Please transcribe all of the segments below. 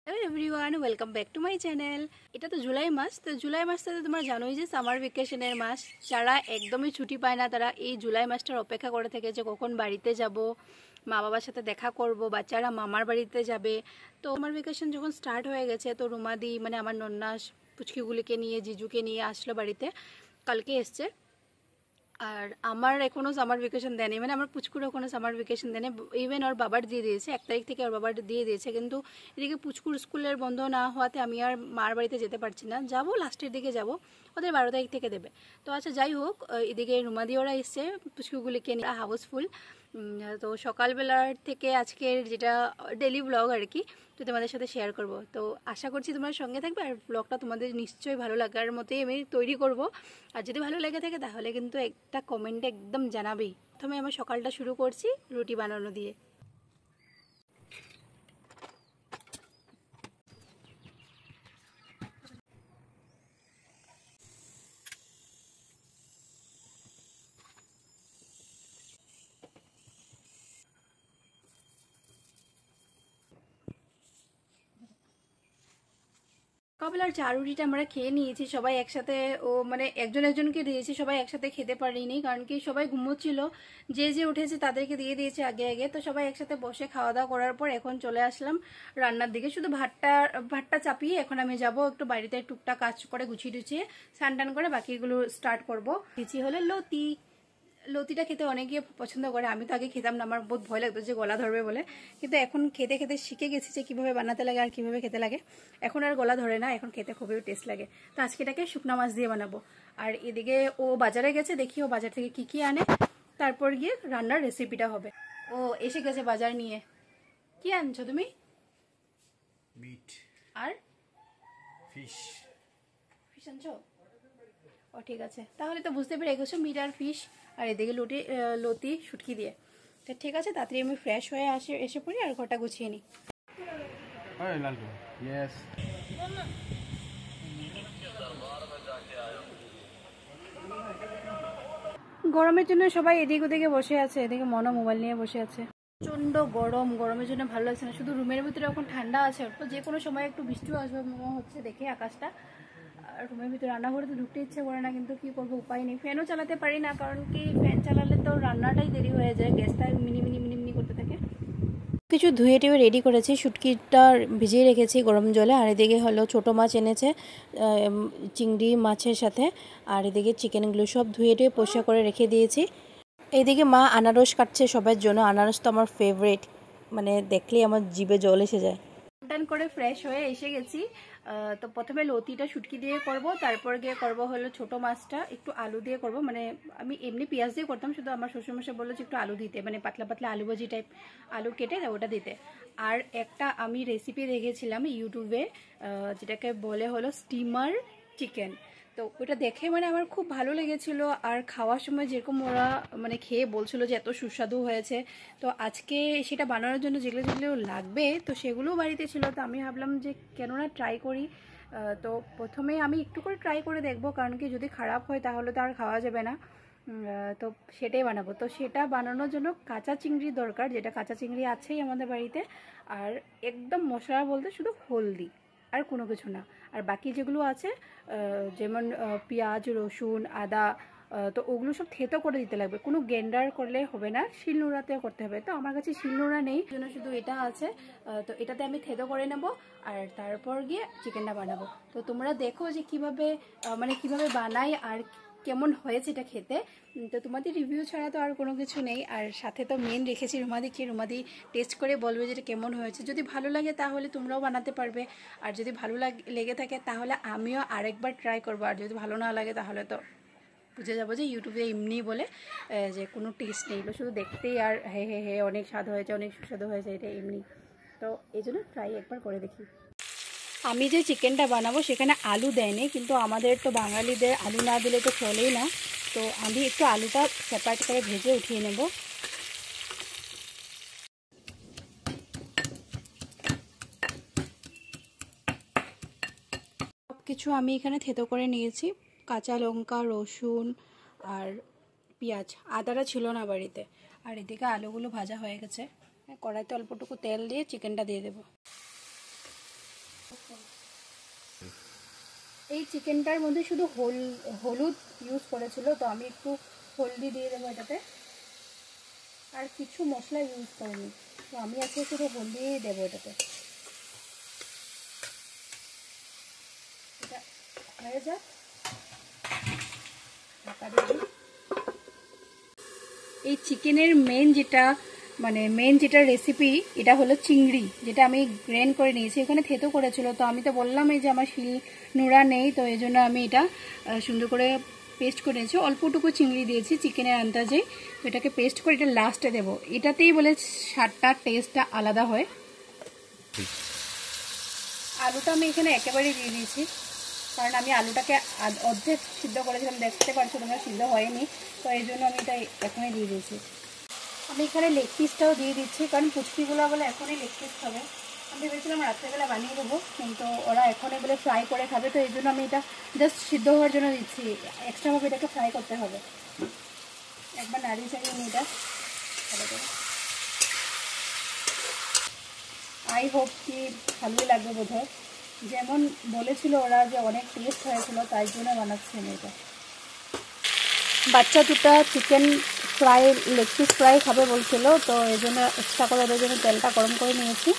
Hello everyone, welcome back to my channel. এটা তো জুলাই মাস, তো জুলাই মাসটা তো তোমরা জানোই যে সামার ভ্যাকেশনের মাস। যারা একদমই ছুটি পায় না তারা এই জুলাই মাসটার অপেক্ষা করে থাকে যে কখন বাড়িতে যাব, মা বাবার সাথে দেখা করব, বাচ্চারা মামার বাড়িতে যাবে। তো আমার ভ্যাকেশন যখন স্টার্ট হয়ে গেছে তো রুমাদি মানে আমার নন্নাস পুচকিগুলিকে নিয়ে জিজুকে নিয়ে আসলো বাড়িতে, কালকে এসছে। আর আমার এখনও সামার ভ্যাকেশন দেয়নি, মানে আমার পুচকুর এখনও সামার ভ্যাকেশন দেয়নি। ইভেন ওর বাবার দিয়ে দিয়েছে, 1 তারিখ থেকে ওর বাবার দিয়ে দিয়েছে, কিন্তু এদিকে পুচকুর স্কুলের বন্ধ না হওয়াতে আমি আর মার বাড়িতে যেতে পারছি না। যাব লাস্টের দিকে যাব, ওদের 12 তারিখ থেকে দেবে। তো আচ্ছা যাই হোক, এদিকে রুমাদি ওরা এসছে পুচকুগুলিকে নিয়ে, হাউসফুল। তো সকালবেলার থেকে আজকের যেটা ডেলি ব্লগ আর কি, তো তোমাদের সাথে শেয়ার করব। তো আশা করছি তোমার সঙ্গে থাকবে আর ব্লগটা তোমাদের নিশ্চয়ই ভালো লাগার মতোই আমি তৈরি করব। আর যদি ভালো লেগে থাকে তাহলে কিন্তু একটা কমেন্টে একদম জানাবেই। প্রথমে আমার সকালটা শুরু করছি রুটি বানানো দিয়ে। সকালবেলার চা রুটিটা আমরা খেয়ে নিয়েছি সবাই একসাথে। ও মানে একজন একজনকে দিয়েছি, সবাই একসাথে খেতে পারিনি, কারণ কি সবাই ঘুমোচ্ছিল। যে যে উঠেছে তাদেরকে দিয়ে দিয়েছে আগে আগে। তো সবাই একসাথে বসে খাওয়া দাওয়া করার পর এখন চলে আসলাম রান্নার দিকে। শুধু ভাতটা চাপিয়ে এখন আমি যাব একটু বাড়িতে টুকটাক কাজ করে গুছিয়ে টুছিয়ে স্নান টান করে বাকিগুলো স্টার্ট করবো। দিচ্ছি হলে লতিটা খেতে অনেকে পছন্দ করে, আমি তো আগে খেতাম না, আমার বহুত ভয় লাগতো যে গলা ধরবে বলে, কিন্তু এখন খেতে খেতে শিখে গেছি যে কীভাবে বানাতে লাগে আর কীভাবে খেতে লাগে। এখন আর গলা ধরে না, এখন খেতে খুবই টেস্ট লাগে। তো আজকে এটাকে শুকনা মাছ দিয়ে বানাবো। আর এদিকে ও বাজারে গেছে, দেখি ও বাজার থেকে কী আনে, তারপর গিয়ে রান্নার রেসিপিটা হবে। ও এসে গেছে বাজার নিয়ে। কি আনছো তুমি? মিট আর ফিশ আনছো? ও ঠিক আছে, তাহলে তো বুঝতে পেরে গেছো, মিট আর ফিশ। আর এদিকে লতি শুটকি দিয়ে। তো ঠিক আছে, তাড়াতাড়ি আমি ফ্রেশ হয়ে এসে পড়ি আর ঘরটা গুছিয়ে নিই। গরমের জন্য সবাই এদিক ওদিকে বসে আছে, এদিকে মনও মোবাইল নিয়ে বসে আছে। প্রচণ্ড গরমের জন্য ভালো লাগছে না। শুধু রুমের ভিতরে এখন ঠান্ডা আছে, তো যে কোনো সময় একটু বৃষ্টিও আসবে মনে হচ্ছে দেখে আকাশটা। আর রুমের ভিতরে রান্নাঘরে তো ঢুকতে ইচ্ছে করে না, কিন্তু কি করবো, উপায় নেই। ফ্যানও চালাতে পারি না, কারণ কি ফ্যান চালালে তো রান্নাটাই দেরি হয়ে যায়, গ্যাসটা মিনি মিনি মিনি মিনি করতে থাকে। কিছু ধুয়ে টুয়ে রেডি করেছি, শুটকিটা ভিজিয়ে রেখেছি গরম জলে। আর এদিকে হলো ছোটো মাছ এনেছে চিংড়ি মাছের সাথে। আর এদিকে চিকেনগুলো সব ধুয়ে টুয়ে পরিষ্কার করে রেখে দিয়েছি। এইদিকে মা আনারস কাটছে সবার জন্য। আনারস তো আমার ফেভারিট, মানে দেখলেই আমার জিভে জল এসে যায়। টান করে ফ্রেশ হয়ে এসে গেছি। তো প্রথমে লতিটা শুটকি দিয়ে করব, তারপর গিয়ে করব হলো ছোটো মাছটা একটু আলু দিয়ে করব। মানে আমি এমনি পেঁয়াজ দিয়ে করতাম, শুধু আমার শ্বশুরমশাই বললো যে একটু আলু দিতে, মানে পাতলা পাতলা আলু ভাজি টাইপ আলু কেটে ওটা দিতে। আর একটা আমি রেসিপি দেখেছিলাম ইউটিউবে, যেটাকে বলে হলো স্টিমার চিকেন। তো ওটা দেখে মানে আমার খুব ভালো লেগেছিল। আর খাওয়ার সময় যেরকম ওরা মানে খেয়ে বলছিল যে এত সুস্বাদু হয়েছে। তো আজকে সেটা বানানোর জন্য যেগুলো যেগুলো লাগবে তো সেগুলোও বাড়িতে ছিল। তো আমি ভাবলাম যে কেন না ট্রাই করি। তো প্রথমে আমি একটু করে ট্রাই করে দেখবো, কারণ কি যদি খারাপ হয় তাহলে তো আর খাওয়া যাবে না। তো সেটাই বানাবো। তো সেটা বানানোর জন্য কাঁচা চিংড়ি দরকার, যেটা কাঁচা চিংড়ি আছেই আমাদের বাড়িতে। আর একদম মশলা বলতে শুধু হলদি আর কোনো কিছু না। আর বাকি যেগুলো আছে যেমন পেঁয়াজ, রসুন, আদা, তো ওগুলো সব থেতো করে দিতে লাগবে, কোনো গ্রাইন্ডার করলে হবে না, শিলনোড়াতে করতে হবে। তো আমার কাছে শিলনোড়া নেই, জন্য শুধু এটা আছে। তো এটাতে আমি থেতো করে নেব আর তারপর গিয়ে চিকেনটা বানাবো। তো তোমরা দেখো যে কিভাবে মানে কিভাবে বানাই আর কেমন হয়েছে এটা খেতে। তো তোমাদের রিভিউ ছাড়া তো আর কোনো কিছু নেই। আর সাথে তো মেন রেখেছি রুমাদিকে, রুমাদি টেস্ট করে বলবে যে এটা কেমন হয়েছে। যদি ভালো লাগে তাহলে তোমরাও বানাতে পারবে, আর যদি ভালো লেগে থাকে তাহলে আমিও আরেকবার ট্রাই করবো। আর যদি ভালো না লাগে তাহলে তো বুঝে যাবো যে ইউটিউবে এমনি বলে যে কোনো টেস্ট নেই, শুধু দেখতেই আর হে হে হে অনেক স্বাদ হয়েছে, অনেক সুস্বাদু হয়েছে, এটা এমনি। তো এই জন্য ট্রাই একবার করে দেখি। আমি যে চিকেনটা বানাবো সেখানে আলু দেয়নি, কিন্তু আমাদের তো বাঙালিদের আলু না দিলে তো চলেই না। তো আমি একটু আলুটা সেপারেট করে ভেজে উঠিয়ে নেব। সব কিছু আমি এখানে থেতো করে নিয়েছি, কাঁচা লঙ্কা, রসুন আর পেঁয়াজ। আদাটা ছিল না বাড়িতে। আর এদিকে আলুগুলো ভাজা হয়ে গেছে, কড়াইতে অল্পটুকু তেল দিয়ে চিকেনটা দিয়ে দেবো। এই চিকেনটার মধ্যে শুধু হলুদ ইউজ করেছিল, তো আমি একটু হলদি দিয়ে দেবো এটাতে, আর কিছু মশলা ইউজ করিনি, তো আমি আজকে শুধু হলদিই দেবো এটাতে। এটা হয়ে যাক, ঢাকা দিয়ে দিই। এই চিকেনের মেন যেটা রেসিপি, এটা হলো চিংড়ি, যেটা আমি গ্রেন করে নিয়েছি। এখানে থেতো করেছিল, তো আমি তো বললাম এই যে আমার শিল নোড়া নেই, তো এই জন্য আমি এটা সুন্দর করে পেস্ট করে নিয়েছি। অল্পটুকু চিংড়ি দিয়েছি চিকেনের আন্দাজে, তো এটাকে পেস্ট করে এটা লাস্টে দেবো। এটাতেই বলে স্বাদটা টেস্টটা আলাদা হয়। আলুটা আমি এখানে একেবারেই দিয়ে দিয়েছি, কারণ আমি আলুটাকে অর্ধেক সিদ্ধ করেছিলাম, দেখতে পারছো তোমরা, সিদ্ধ হয়নি, তো এই জন্য আমি এটা এখনই দিয়ে দিয়েছি। আমি এখানে লেগ পিসটাও দিয়ে দিচ্ছি, কারণ পুচকিগুলো বলে এখনই লেগ পিস খাবে। আমি ভেবেছিলাম রাত্রেবেলা বানিয়ে দেবো, কিন্তু ওরা এখনই বলে ফ্রাই করে খাবে, তো এই জন্য আমি এটা জাস্ট সিদ্ধ হওয়ার জন্য দিচ্ছি। এক্সট্রাভাবে এটাকে ফ্রাই করতে হবে। একবার নাড়িয়ে চাড়িয়ে নিই এটা ভালো করে। আই হোপ কি ভালোই লাগবে বোধহয়, যেমন বলেছিল ওরা যে অনেক টেস্ট হয়েছিল, তাই জন্য বানাচ্ছি আমি এটা। বাচ্চা দুটা chicken fry, leg piece fry খাবে বলছিল, তো এই জন্য এক্সট্রা করে ওদের জন্য তেলটা গরম করে নিয়েছি।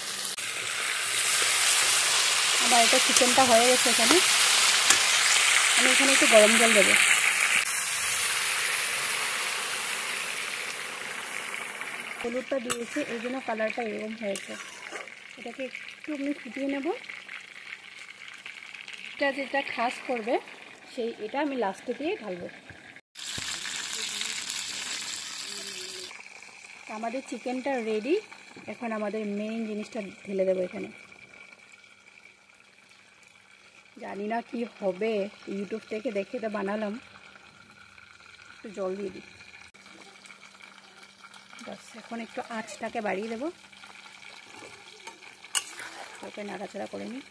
আবার এটা চিকেনটা হয়ে গেছে এখানে, আমি এখানে একটু গরম জল দেবো। হলুদটা দিয়েছি, এই জন্য কালারটা এরকম হয়েছে। এটাকে একটু আমি ফুটিয়ে নেব। এটা যেটা খাস করবে এটা আমি লাস্টে দিয়ে ঢালবো। আমাদের চিকেনটা রেডি, এখন আমাদের মেইন জিনিসটা ঢেলে দেবো এখানে। জানি না কি হবে, ইউটিউব থেকে দেখে তো বানালাম। একটু জল দিয়ে দিই, বাস। এখন একটু আঁচটাকে বাড়িয়ে দেবো, তারপরে নাড়াচাড়া করে নিই।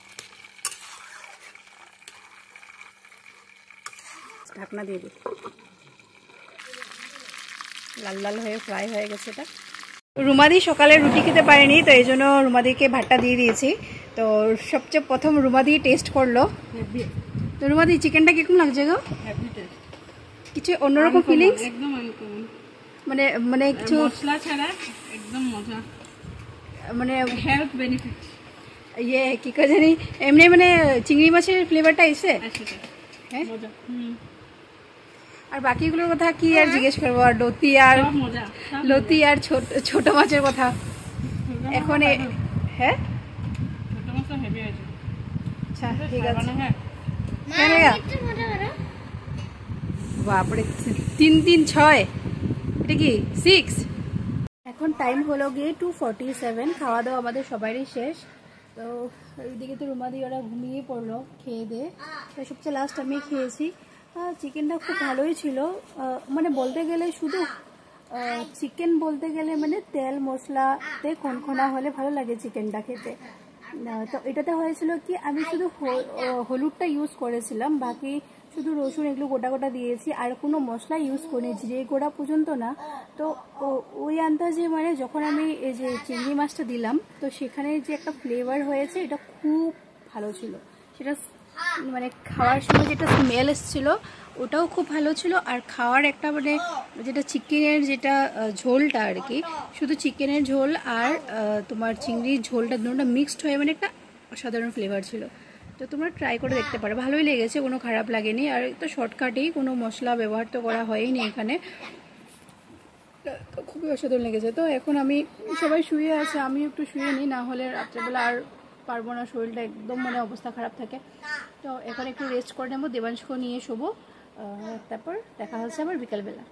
ঢাকনা দিয়ে দিই। লাল লাল হয়ে ফ্রাই হয়ে গেছে এটা। রুমাদি সকালে রুটি খেতে পারেনি, তো এই জন্য রুমাদিকে ভাতটা দিয়ে দিয়েছি। তো সবচেয়ে প্রথম রুমাদি টেস্ট করলো। তো রুমাদি চিকেনটা কিরকম লাগছে গো? কিছু অন্যরকম ফিলিংস, একদম মানে মানে কিছু মশলা ছাড়া একদম মজা, মানে হেলথ বেনিফিট। ইয়ে কি করে জানি, এমনি মানে চিংড়ি মাছের ফ্লেভারটা এসে, হ্যাঁ মজা। আর বাকিগুলোর কথা কি আর জিজ্ঞেস করবো, আর লতি আর ছোট মাছের কথা এখন। হ্যাঁ ছোট মাছটা হেভি আছে। আচ্ছা ঠিক আছে। হ্যাঁ বাপরে, 3 3 6, এটা কি 6? এখন টাইম হলো গিয়ে 2:47। খাওয়া দাওয়া আমাদের সবারই শেষ। তো এইদিকে তো রুমাদি ওরা ঘুমিয়ে পড়লো খেয়ে দিয়ে, তো সবচেয়ে লাস্ট আমি খেয়েছি। চিকেনটা খুব ভালোই ছিল, মানে বলতে গেলে শুধু চিকেন বলতে গেলে মানে তেল মশলাতে খনখনা হলে ভালো লাগে চিকেনটা খেতে। তো এটাতে হয়েছিল কি, আমি শুধু হলুদটা ইউজ করেছিলাম, বাকি শুধু রসুন এগুলো গোটা গোটা দিয়েছি, আর কোনো মশলা ইউজ করিনি, জিরে গোড়া পর্যন্ত না। তো ওই আন্দাজে মানে যখন আমি এই যে চিংড়ি মাছটা দিলাম, তো সেখানে যে একটা ফ্লেভার হয়েছে, এটা খুব ভালো ছিল। সেটা মানে খাওয়ার সময় যেটা স্মেল এসেছিলো ওটাও খুব ভালো ছিল, আর খাওয়ার একটা মানে যেটা চিকেনের যেটা ঝোলটা আর কি, শুধু চিকেনের ঝোল আর তোমার চিংড়ির ঝোলটা দুটোটা মিক্সড হয়ে মানে একটা অসাধারণ ফ্লেভার ছিল। তো তোমরা ট্রাই করে দেখতে পারো, ভালোই লেগেছে, কোনো খারাপ লাগেনি। আর তো শর্টকাটেই, কোনো মশলা ব্যবহার তো করা হয়নি এখানে, খুবই অসাধারণ লেগেছে। তো এখন আমি, সবাই শুয়ে আছে, আমি একটু শুয়ে নিই, না হলে রাত্রেবেলা আর পারবো না, শরীরটা একদম মানে অবস্থা খারাপ থাকে। তো এখন একটু রেস্ট করে নেবো, দেবাংশকে নিয়ে শোবো, তারপর দেখা হচ্ছে আবার বিকালবেলা।